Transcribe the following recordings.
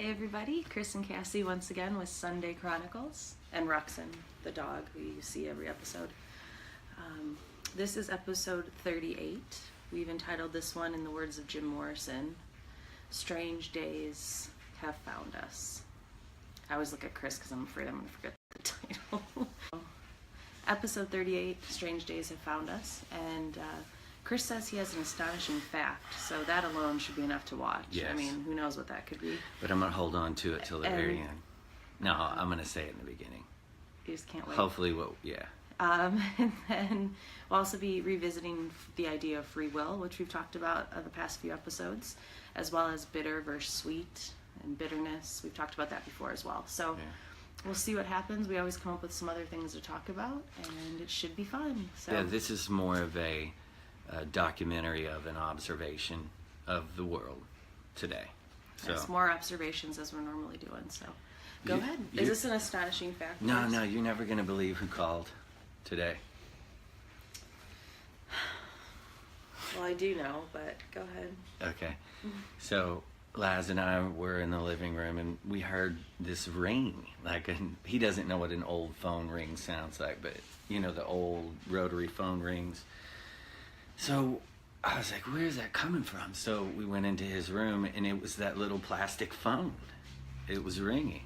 Hey everybody, Chris and Cassie once again with SONday Chronicles, and Ruxin, the dog who you see every episode. This is episode 38. We've entitled this one, in the words of Jim Morrison, Strange Days Have Found Us. I always look at Chris because I'm afraid I'm going to forget the title. Episode 38, Strange Days Have Found Us, and Chris says he has an astonishing fact, so that alone should be enough to watch. Yes. I mean, who knows what that could be. But I'm going to hold on to it till the very end. No, I'm going to say it in the beginning. You just can't wait. Hopefully, And then we'll also be revisiting the idea of free will, which we've talked about the past few episodes, as well as bitter versus sweet and bitterness. We've talked about that before as well. So we'll see what happens. We always come up with some other things to talk about, and it should be fun. So yeah, this is more of a documentary of an observation of the world today. So it's more observations as we're normally doing. So go ahead. Is this an astonishing fact? No, you're never going to believe who called today. Well, I do know, but go ahead. Okay. So Laz and I were in the living room and we heard this ring. He doesn't know what an old phone ring sounds like, but you know, the old rotary phone rings. So I was like, where's that coming from? So we went into his room and it was that little plastic phone. It was ringing.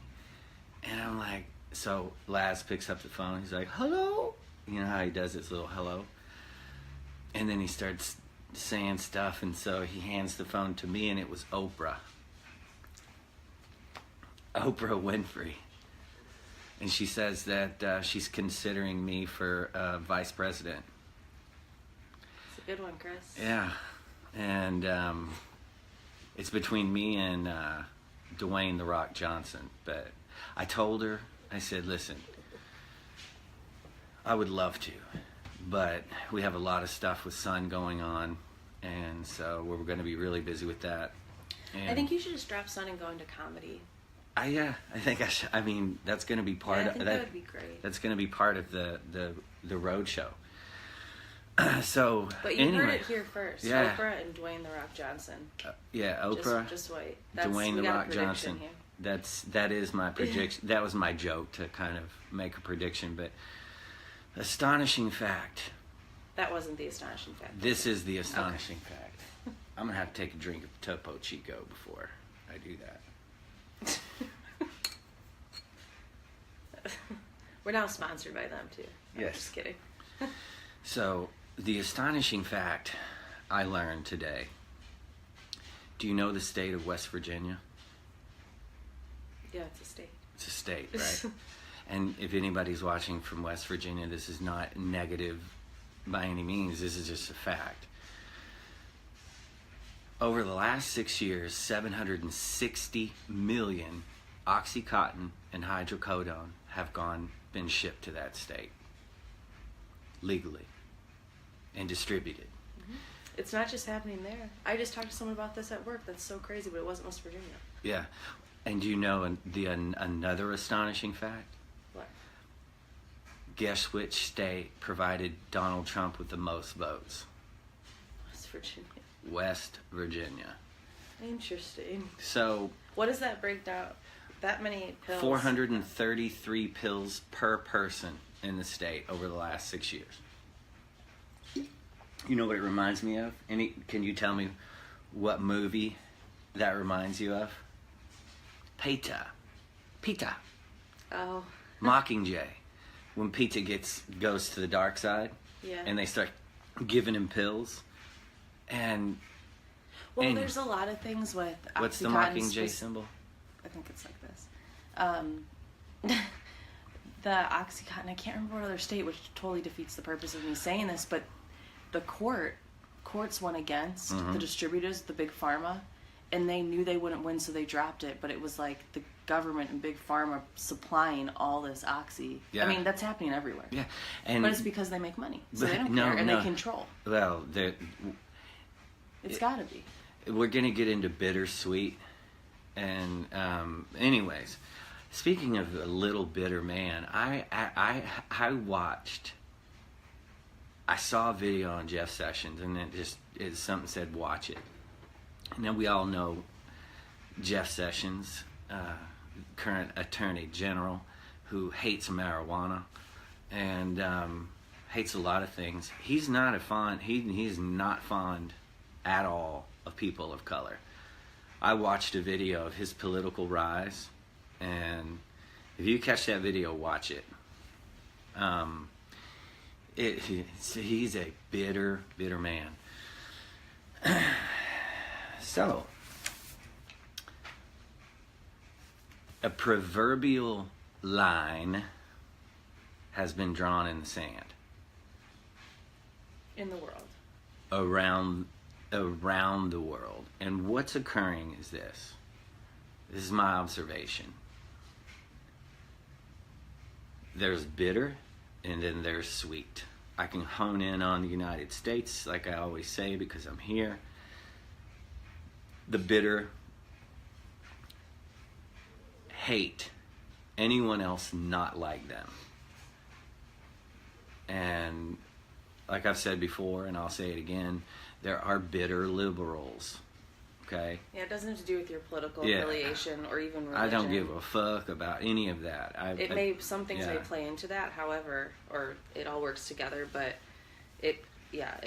And I'm like, so Laz picks up the phone. He's like, hello? You know how he does his little hello? And then he starts saying stuff, and so he hands the phone to me, and it was Oprah. Oprah Winfrey. And she says that she's considering me for vice president. It's a good one, Chris. Yeah. And it's between me and Dwayne "The Rock" Johnson. But I told her, I said, listen, I would love to, but we have a lot of stuff with Son going on, and so we're going to be really busy with that. And I think you should just drop Son and go into comedy. I think I should. I mean, that's going to be part I of think that would be great. That's going to be part of the road show. So, but you anyway, heard it here first. Yeah. Oprah and Dwayne "The Rock" Johnson. Yeah, Oprah. Just wait. Dwayne "The Rock" Johnson. Here. That is my prediction. That was my joke to kind of make a prediction, but astonishing fact. That wasn't the astonishing fact. This is the astonishing fact. I'm gonna have to take a drink of Topo Chico before I do that. We're now sponsored by them too. Yes. Just kidding. So, the astonishing fact I learned today. Do you know the state of West Virginia? Yeah, it's a state. It's a state, right? And if anybody's watching from West Virginia, this is not negative by any means. This is just a fact. Over the last 6 years, 760 million Oxycontin and hydrocodone have been shipped to that state legally and distributed. It's not just happening there. I just talked to someone about this at work. That's so crazy, but it wasn't West Virginia. Yeah. And do you know another astonishing fact? What? Guess which state provided Donald Trump with the most votes? West Virginia. West Virginia. Interesting. So, what does that break down? That many pills? 433 pills per person in the state over the last 6 years. You know what it reminds me of? Can you tell me what movie that reminds you of? Peter. Oh. Mockingjay. When Peter goes to the dark side, Yeah. and they start giving him pills, and there's a lot of things with what's the Oxycontin Mockingjay symbol? I think it's like this. The Oxycontin, I can't remember what other state, which totally defeats the purpose of me saying this, but the courts went against the distributors, the big pharma, and they knew they wouldn't win, so they dropped it. But it was like the government and big pharma supplying all this oxy. Yeah. I mean, that's happening everywhere. Yeah, but it's because they make money, so they don't care, and they control. Well, it's got to be. We're gonna get into bittersweet, and anyways, speaking of a little bitter man, I watched. I saw a video on Jeff Sessions, and something said watch it. And then we all know Jeff Sessions current attorney general who hates marijuana and hates a lot of things. He's not he's not fond at all of people of color. I watched a video of his political rise, and if you catch that video, watch it. He's a bitter man. So, a proverbial line has been drawn in the sand. In the world. Around the world. And what's occurring is this. This is my observation. There's bitter, and then there's sweet. I can hone in on the United States, like I always say, because I'm here. The bitter hate anyone else not like them. And like I've said before, and I'll say it again, there are bitter liberals. Okay? Yeah, it doesn't have to do with your political affiliation or even religion. I don't give a fuck about any of that. Some things may play into that, however, or it all works together, but it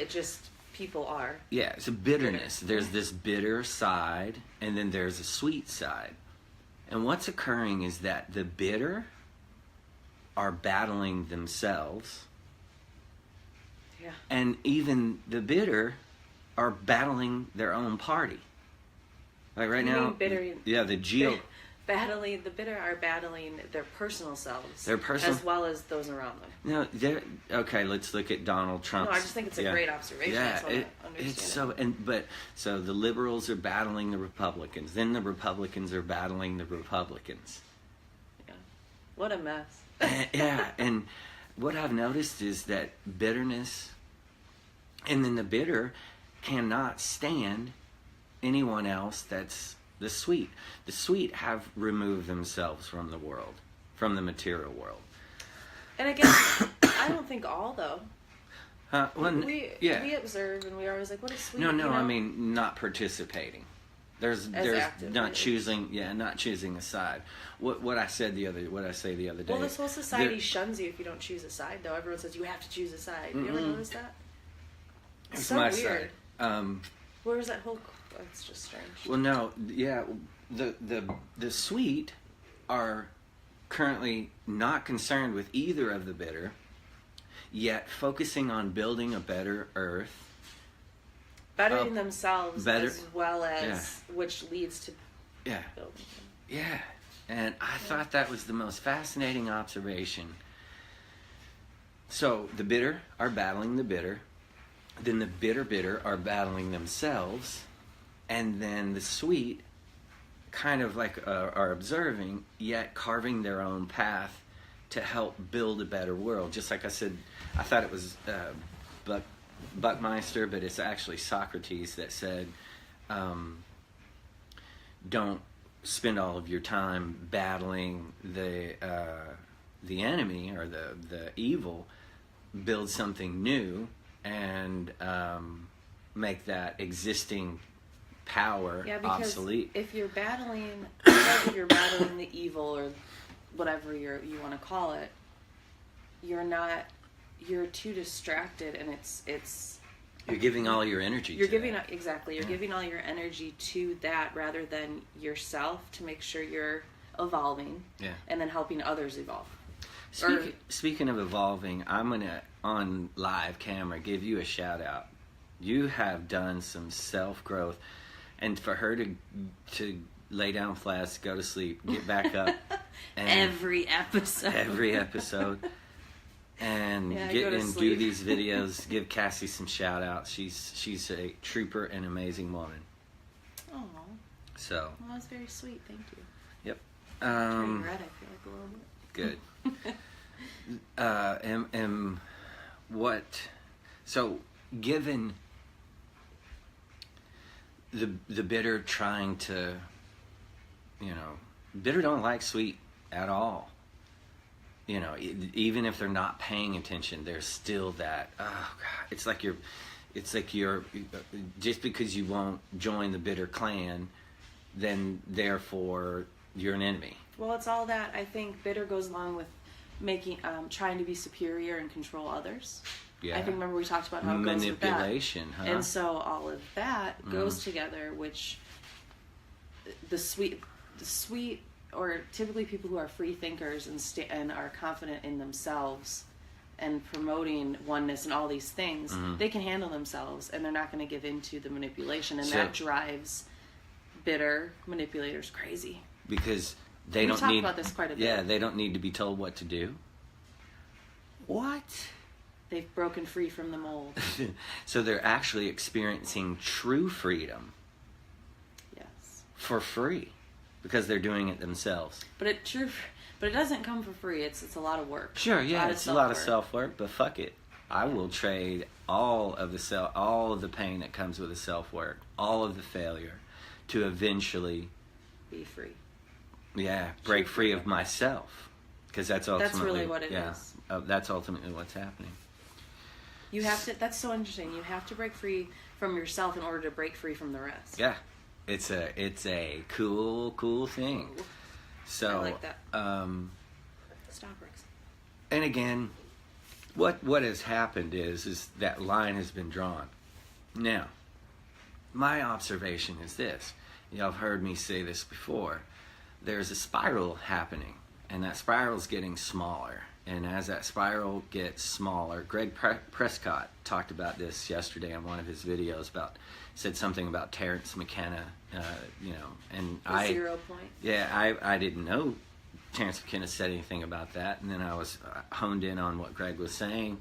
just, people are. Yeah, it's a bitterness. There's this bitter side, and then there's a sweet side. And what's occurring is that the bitter are battling themselves. Yeah. And even the bitter are battling their own party. Like right You now, mean bitter, the bitter are battling their personal selves, as well as those around them. No, okay. Let's look at Donald Trump. No, I just think it's a great observation. Yeah, it's so. So the liberals are battling the Republicans. Then the Republicans are battling the Republicans. Yeah, what a mess. And what I've noticed is that bitterness, and then the bitter cannot stand anyone else that's the sweet. The sweet have removed themselves from the world, from the material world. And again, I don't think all, though. We observe, and we're always like, what is sweet? No, I mean not participating. There's active, not choosing a side. What I say the other day. Well, this whole society shuns you if you don't choose a side, though. Everyone says you have to choose a side. You ever notice that? It's so my weird. side. Where's that whole? It's just strange. Well, no, yeah, the sweet are currently not concerned with either of the bitter, yet focusing on building a better earth. Bettering themselves as well as, yeah. Which leads to building them. Yeah, and I thought that was the most fascinating observation. So the bitter are battling the bitter, then the bitter are battling themselves, and then the sweet kind of like are observing, yet carving their own path to help build a better world. Just like I said, I thought it was Buckmeister, but it's actually Socrates that said, don't spend all of your time battling the enemy or the evil. Build something new and make that existing power obsolete. If you're battling, whether you're battling the evil or whatever you want to call it, you're too distracted, and it's you're giving all your energy. You're giving all your energy to that rather than yourself, to make sure you're evolving, and then helping others evolve. Speaking of evolving, I'm gonna on live camera give you a shout out. You have done some self growth, and for her to lay down flat, go to sleep, get back up, and every episode. And get and do these videos. Give Cassie some shout outs. She's a trooper and amazing woman. Oh. So. Well, that's very sweet. Thank you. Yep. Turning red, I feel like a little bit. Good. So given the bitter trying to, bitter don't like sweet at all. Even if they're not paying attention, there's still that. Oh God, it's like you're just because you won't join the bitter clan, then therefore you're an enemy. Well, it's all that. I think bitter goes along with trying to be superior and control others. Yeah. I think, remember we talked about how it goes with that. Manipulation, huh? And so all of that goes together, which the sweet, or typically people who are free thinkers and are confident in themselves and promoting oneness and all these things, they can handle themselves and they're not going to give in to the manipulation, and that drives bitter manipulators crazy. Because they We don't talked need about this quite a bit. Yeah, they don't need to be told what to do. What? They've broken free from the mold. So they're actually experiencing true freedom Yes. for free because they're doing it themselves. But it doesn't come for free. It's a lot of work. Sure, yeah, it's a lot of self-work. self-work, but fuck it. I will trade all of the pain that comes with the self-work, all of the failure, to eventually Be free. break free of myself, because that's really what it is. That's ultimately what's happening. You have to. That's so interesting. You have to break free from yourself in order to break free from the rest. Yeah, it's a cool thing. Ooh, So I like that. Stop, Rex. and again, what has happened is that line has been drawn. Now, my observation is this. Y'all have heard me say this before. There's a spiral happening, and that spiral is getting smaller. And as that spiral gets smaller, Greg Prescott talked about this yesterday on one of his videos. Said something about Terrence McKenna, and The 0 point. Yeah, I didn't know Terrence McKenna said anything about that, and then I was honed in on what Greg was saying.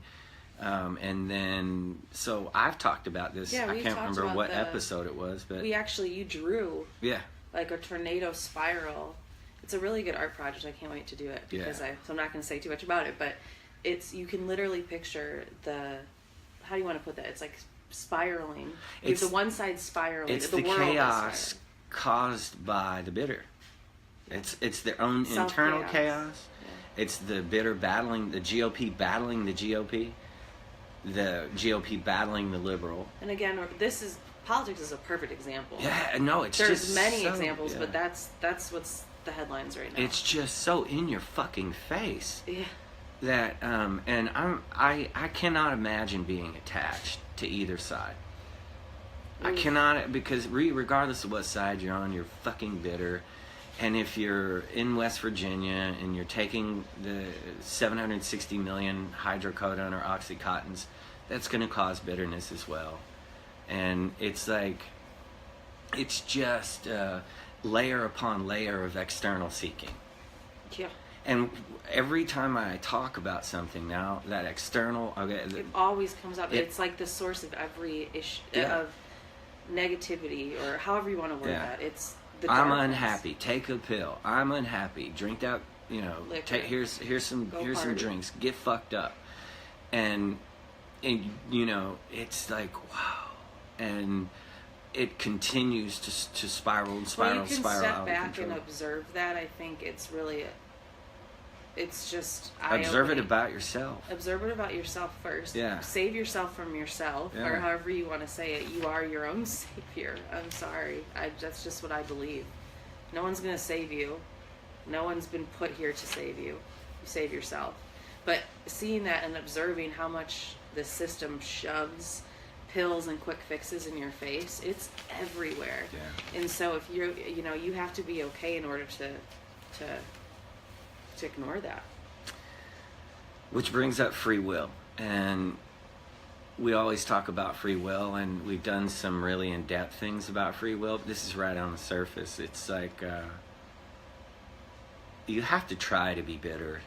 And then, so I've talked about this. Yeah, I we can't talked remember about what episode it was, but you drew yeah, like a tornado spiral. It's a really good art project. I can't wait to do it because so I'm not going to say too much about it, but you can literally picture how do you want to put that? It's like spiraling. It's the one side spiraling. It's the the world chaos caused by the bitter. It's their own internal chaos. Yeah. It's the bitter battling the GOP, battling the GOP battling the liberal. And again, politics is a perfect example. Yeah, no, there's many examples, but that's what's the headlines right now. It's just so in your fucking face. Yeah. That and I cannot imagine being attached to either side. I cannot, because regardless of what side you're on, you're fucking bitter. And if you're in West Virginia and you're taking the 760 million hydrocodone or oxycontins, that's going to cause bitterness as well. And it's just layer upon layer of external seeking. Yeah. And every time I talk about something now, that external, it always comes up. It's like the source of every issue of negativity, or however you want to word that. It's the darkness. I'm unhappy. Take a pill. I'm unhappy. Drink out. Here's some drinks. Get fucked up. And it's like wow, and it continues to spiral and spiral. Well, you can spiral step out back of control. and observe that. I think it's really. It's just observe it about yourself. Observe it about yourself first. Yeah. Save yourself from yourself, or however you want to say it. You are your own savior. I'm sorry. That's just what I believe. No one's going to save you. No one's been put here to save you. You save yourself. But seeing that and observing how much the system shoves pills and quick fixes in your face, it's everywhere. Yeah. And so if you have to be okay in order to ignore that. Which brings up free will. And we always talk about free will, and we've done some really in-depth things about free will. But this is right on the surface. It's like you have to try to be bitter.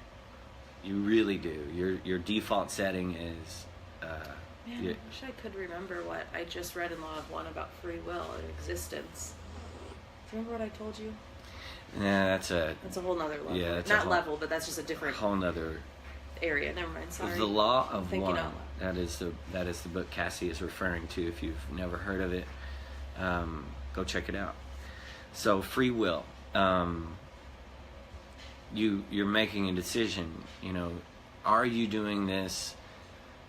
You really do. Your default setting is... Man, I wish I could remember what I just read in Law of One about free will and existence. Do you remember what I told you? Yeah, that's a whole nother level. Yeah, that's not level, but that's just a different whole nother area. Never mind. Sorry. The Law of Thinking One. out loud. That is the book Cassie is referring to. If you've never heard of it, go check it out. So free will. You're making a decision. Are you doing this?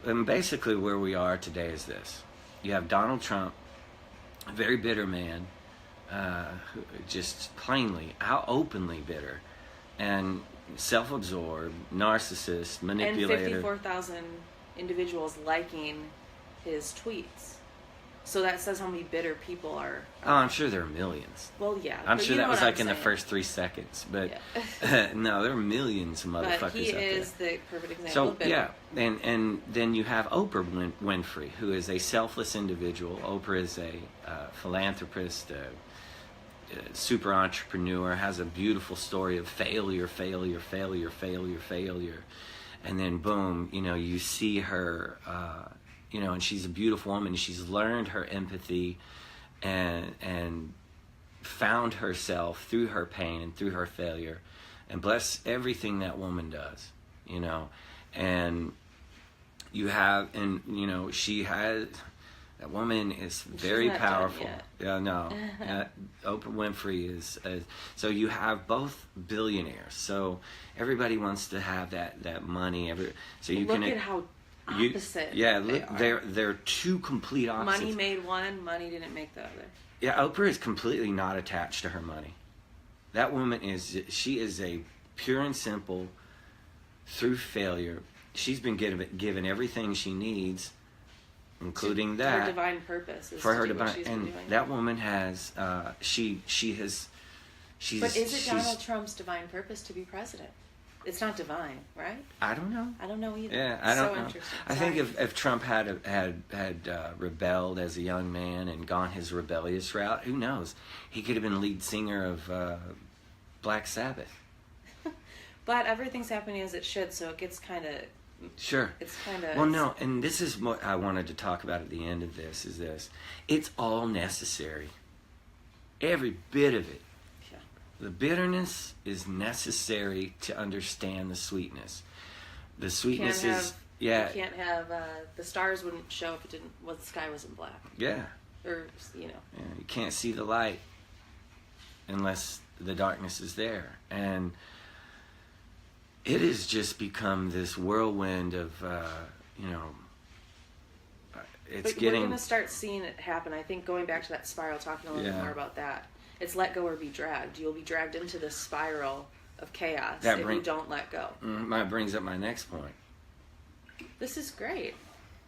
And basically, where we are today is this: you have Donald Trump, a very bitter man. just plainly, how openly bitter, and self-absorbed, narcissist, manipulator. And 54,000 individuals liking his tweets. So that says how many bitter people are. Oh, I'm sure there are millions. Well, yeah. I'm sure that was like in the saying. first 3 seconds, but yeah. no, there are millions of motherfuckers but he out there. is the perfect example So of bitter. yeah, and then you have Oprah Winfrey, who is a selfless individual. Oprah is a philanthropist, super entrepreneur, has a beautiful story of failure, and then boom, you see her, and she's a beautiful woman. She's learned her empathy, and found herself through her pain and through her failure, and bless everything that woman does, and you have, she has. That woman is very powerful. Yeah, no. Oprah Winfrey is. So you have both billionaires. So everybody wants to have that money. So you look can at how opposite. Yeah, look, they're two complete opposites. Money made one. Money didn't make the other. Yeah, Oprah is completely not attached to her money. That woman she is a pure and simple. Through failure, she's been given everything she needs. Including that, her divine purpose is for to her do what divine, she's and been doing. that woman has, she's. But is it Donald Trump's divine purpose to be president? It's not divine, right? I don't know. I don't know either. Yeah, I don't so know. Interesting. I think if Trump had rebelled as a young man and gone his rebellious route, who knows? He could have been lead singer of Black Sabbath. But everything's happening as it should, so it gets kind of. Sure. It's kind of. Well, no, and this is what I wanted to talk about at the end of this. Is this? It's all necessary. Every bit of it. Yeah. The bitterness is necessary to understand the sweetness. The sweetness is. Yeah. You can't have the stars wouldn't show if the sky wasn't black. Yeah. Or Yeah, you can't see the light unless the darkness is there, and. It has just become this whirlwind of, it's but getting. We're going to start seeing it happen. I think going back to that spiral, talking a little bit more about that. It's let go or be dragged. You'll be dragged into this spiral of chaos if you don't let go. That brings up my next point. This is great.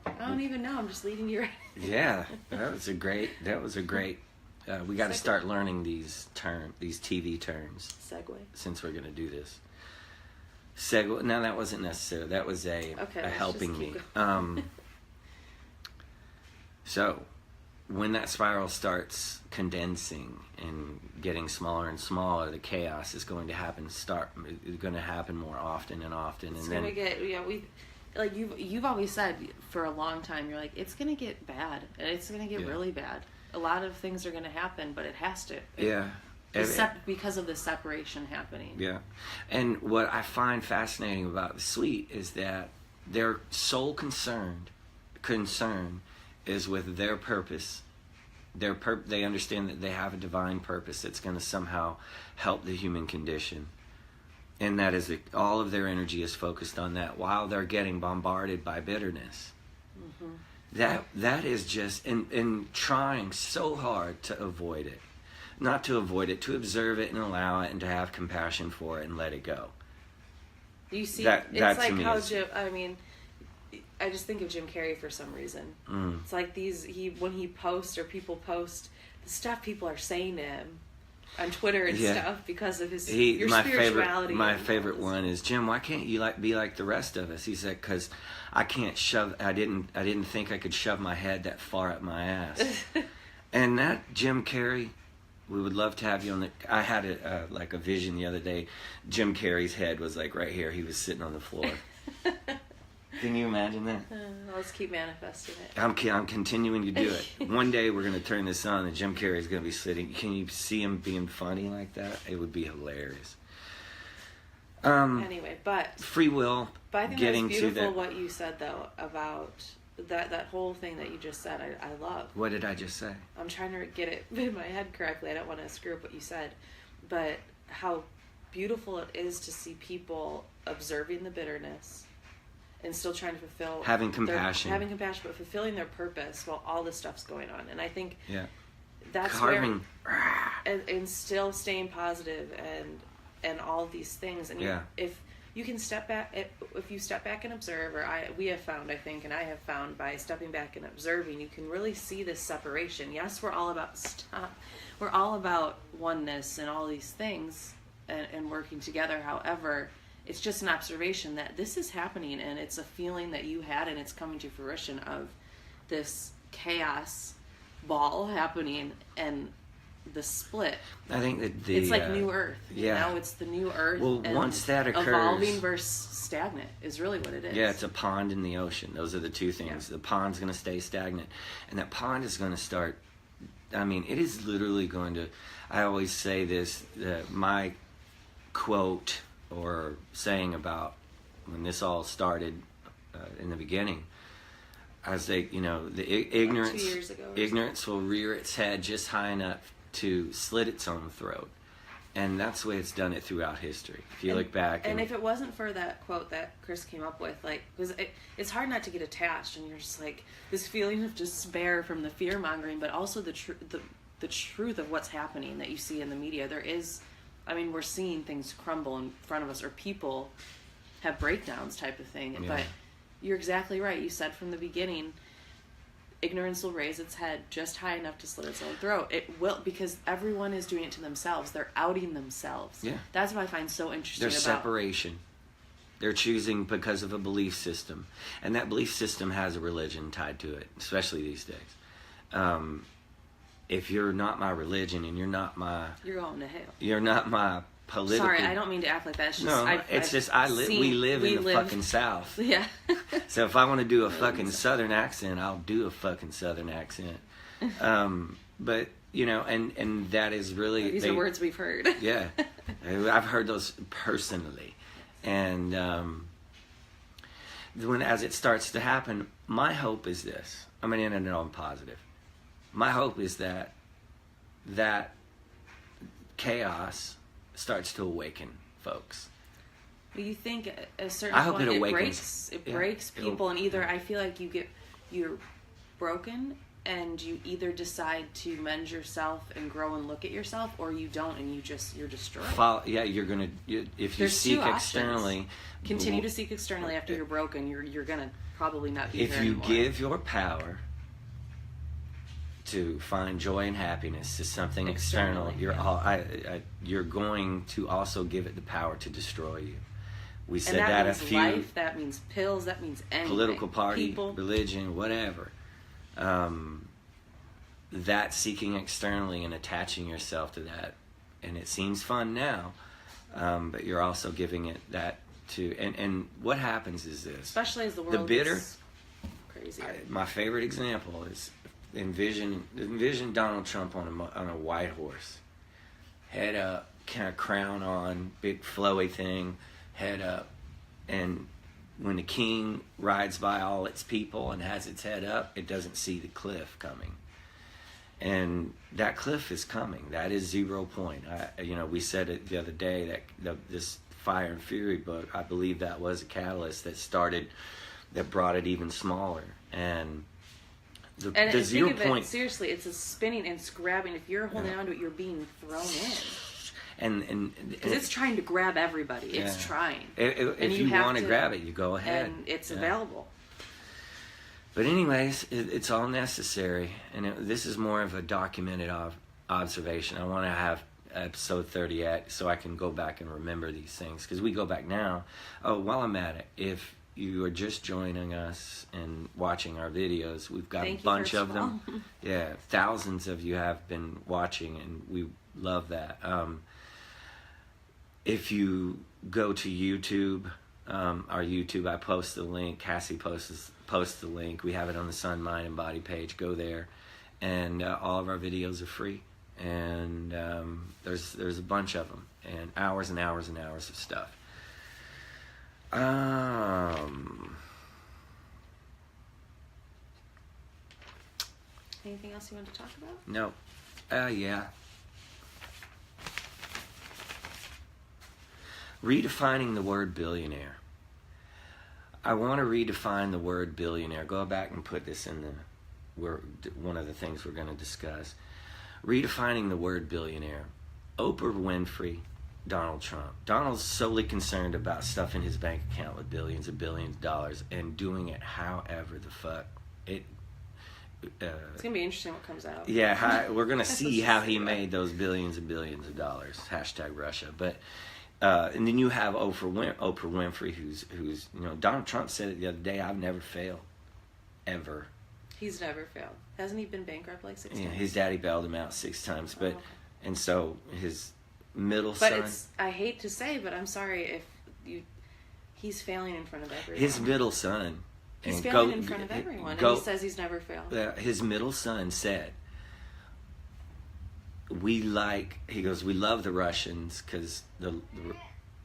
I don't even know. I'm just leading you right. Yeah, that was a great. We got to start learning these TV terms. Segue. Since we're going to do this. Segue. No, that wasn't necessary. That was a helping me. So, when that spiral starts condensing and getting smaller and smaller, the chaos is going to happen. It's going to happen more often and often. It's going to get. You've always said for a long time. You're like, it's going to get bad, and it's going to get really bad. A lot of things are going to happen, but it has to. Because of the separation happening. Yeah. And what I find fascinating about the Sweet is that their sole concern is with their purpose. They understand that they have a divine purpose that's going to somehow help the human condition. And that is all of their energy is focused on that while they're getting bombarded by bitterness. Mm-hmm. That is just, and trying so hard to avoid it. Not to avoid it, to observe it and allow it and to have compassion for it and let it go. You see, that it's like how I just think of Jim Carrey for some reason. It's like when he posts or people post the stuff people are saying to him on Twitter and stuff because of your spirituality. My favorite one is, Jim, why can't you be like the rest of us? He said, because I can't I didn't think I could shove my head that far up my ass. And that Jim Carrey. We would love to have you on the. I had a vision the other day. Jim Carrey's head was like right here. He was sitting on the floor. Can you imagine that? Let's keep manifesting it. I'm continuing to do it. One day we're going to turn this on, and Jim Carrey's going to be sitting. Can you see him being funny like that? It would be hilarious. Anyway, but free will. But I think getting that's beautiful to that. What you said though about. That whole thing that you just said, I love. What did I just say? I'm trying to get it in my head correctly. I don't want to screw up what you said. But how beautiful it is to see people observing the bitterness and still trying to fulfill... Having compassion, but fulfilling their purpose while all this stuff's going on. And I think that's carving, and still staying positive and all these things. And if you can step back, if you step back and observe, or we have found, I think, and I have found by stepping back and observing, you can really see this separation. Yes, we're all about we're all about oneness and all these things and working together. However, it's just an observation that this is happening, and it's a feeling that you had, and it's coming to fruition of this chaos ball happening and the split. I think that it's like New Earth. Yeah. It's the New Earth. Well, and once that occurs, evolving versus stagnant is really what it is. Yeah, it's a pond in the ocean. Those are the two things. Yeah. The pond's going to stay stagnant, and that pond is going to start. I mean, it is literally going to. I always say this. My quote or saying about when this all started in the beginning. I say, the ignorance. Like 2 years ago ignorance will rear its head just high enough to slit its own throat, and that's the way it's done it throughout history. If you look back, and if it wasn't for that quote that Chris came up with, because it's hard not to get attached, and you're just like this feeling of despair from the fear mongering, but also the truth of what's happening that you see in the media. There is, we're seeing things crumble in front of us, or people have breakdowns, type of thing. Yeah. But you're exactly right. You said from the beginning, ignorance will raise its head just high enough to slit its own throat. It will, because everyone is doing it to themselves. They're outing themselves. Yeah. That's what I find so interesting There's separation. They're choosing because of a belief system. And that belief system has a religion tied to it, especially these days. If you're not my religion and you're not my... You're going to hell. You're not my political... Sorry, I don't mean to act like that. It's just, no, we live in the fucking South. Yeah. So if I want to do a fucking Southern accent, I'll do a fucking Southern accent. But, and that is really... These are words we've heard. Yeah. I've heard those personally. And as it starts to happen, my hope is this. I'm going to end it on positive. My hope is that chaos starts to awaken folks. Well, you think at a certain I hope point it awakens. It breaks people, and either I feel like you're broken, and you either decide to mend yourself and grow and look at yourself, or you don't, and you're destroyed. If you seek externally, continue to seek externally after you're broken. You're gonna probably not be if there you anymore. give your power to find joy and happiness to something external, you're going to also give it the power to destroy you. We said that means a few life, that means pills, that means anything. Political party, people, religion, whatever. That seeking externally and attaching yourself to that, and it seems fun now, but you're also giving it that to. And what happens is this, especially as the world gets crazier. My favorite example is envision Donald Trump on a white horse, head up, kind of crown on, big flowy thing, head up, and when the king rides by all its people and has its head up, it doesn't see the cliff coming. And that cliff is coming. That is 0 point. We said it the other day that this Fire and Fury book, I believe that was a catalyst that brought it even smaller. And the 0 point. Seriously, it's a spinning and it's grabbing. If you're holding on to it, you're being thrown in. Because it's trying to grab everybody. Yeah. It's trying. If you want to grab it, you go ahead. And it's available. But anyways, it's all necessary. And this is more of a documented observation. I want to have episode 38 so I can go back and remember these things. Because we go back now. Oh, while I'm at it, if you are just joining us and watching our videos, we've got a bunch of them. Yeah, thousands of you have been watching, and we love that. If you go to YouTube, our YouTube, I post the link. Cassie posts the link. We have it on the Sun, Mind, and Body page. Go there, and all of our videos are free. And there's a bunch of them, and hours and hours and hours of stuff. Anything else you want to talk about? No. Yeah. Redefining the word billionaire. I want to redefine the word billionaire. Go back and put this in one of the things we're going to discuss. redefining the word billionaire. Oprah Winfrey, Donald Trump. Donald's solely concerned about stuff in his bank account with billions and billions of dollars and doing it however the fuck it. It's gonna be interesting what comes out. Yeah, we're gonna see how he made those billions and billions of dollars. Hashtag Russia. But and then you have Oprah Winfrey, who's Donald Trump said it the other day. I've never failed, ever. He's never failed. Hasn't he been bankrupt like 6 times? Yeah, his daddy bailed him out 6 times, but okay. and so his middle But son. I hate to say, but I'm sorry if he's failing in front of everyone. His middle son. He's failing in front of everyone, and he says he's never failed. His middle son said, we love the Russians because the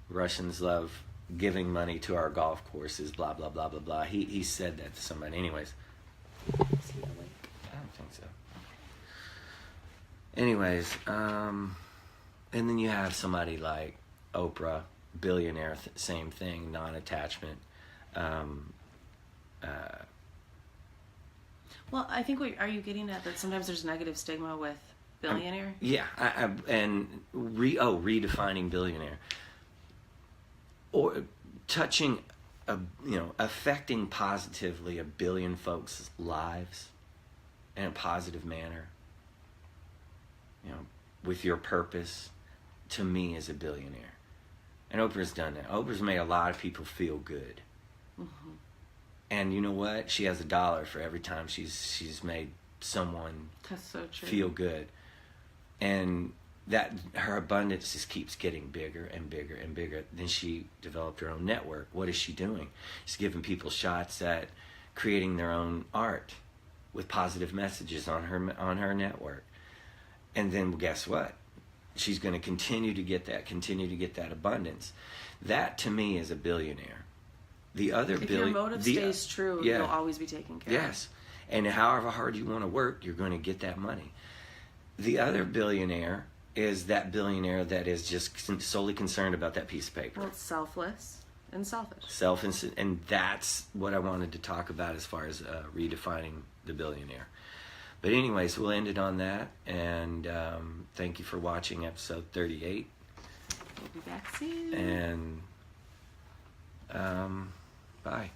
Russians love giving money to our golf courses, blah, blah, blah, blah, blah. He said that to somebody. Anyways. Is he awake? I don't think so. Anyways, and then you have somebody like Oprah, billionaire, same thing, non-attachment. Well, I think are you getting at that sometimes there's negative stigma with billionaire? Yeah, redefining billionaire, or touching, affecting positively 1 billion folks' lives in a positive manner. With your purpose, to me, is a billionaire. And Oprah's done that. Oprah's made a lot of people feel good. Mm-hmm. And you know what? She has $1 for every time she's made someone That's so true. feel good. And that her abundance just keeps getting bigger and bigger and bigger. Then she developed her own network. What is she doing? She's giving people shots at creating their own art with positive messages on her network. And then guess what? She's going to continue to get that abundance. That to me is a billionaire. The other if your motive stays true, you'll always be taken care of. Yes. And however hard you want to work, you're going to get that money. The other billionaire is that billionaire that is just solely concerned about that piece of paper. Well, it's selfless and selfish. And that's what I wanted to talk about as far as redefining the billionaire. But anyways, we'll end it on that. And thank you for watching episode 38. We'll be back soon. And bye.